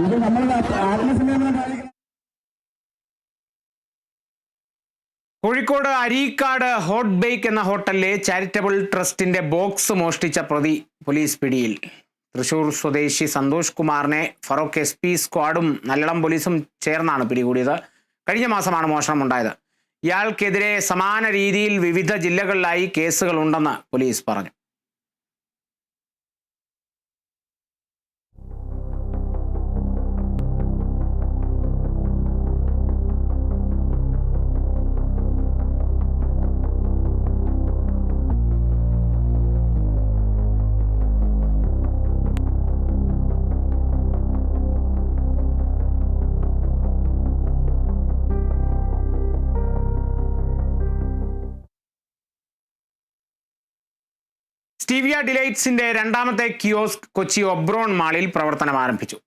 ഇത് നമ്മളുടെ ആത്മസംയമനം പാലിക്കണം. കോഴിക്കോട് അരീക്കാട് ഹോട്ട് ബേക്ക് എന്ന ഹോട്ടലിലെ ചാരിറ്റബിൾ ട്രസ്റ്റിന്റെ ബോക്സ് മോഷ്ടിച്ച പ്രതി പോലീസ് പിടിയിൽ. തൃശൂർ സ്വദേശി സന്തോഷ് കുമാറിനെ ഫറോക്ക് SP സ്ക്വാഡും നല്ലളം പോലീസും ചേർന്നാണ് പിടികൂടിയത്. കഴിഞ്ഞ മാസമാണ് മോഷണം ഉണ്ടായത്. ഇയാൾക്കെതിരെ സമാന രീതിയിൽ വിവിധ ജില്ലകളിലായി കേസുകൾ ഉണ്ടെന്ന് പോലീസ് പറഞ്ഞു. സ്റ്റീവിയ ഡിലൈറ്റ്സിന്റെ രണ്ടാമത്തെ കിയോസ്ക് കൊച്ചി ഒബ്രോൺ മാളിൽ പ്രവർത്തനം ആരംഭിച്ചു.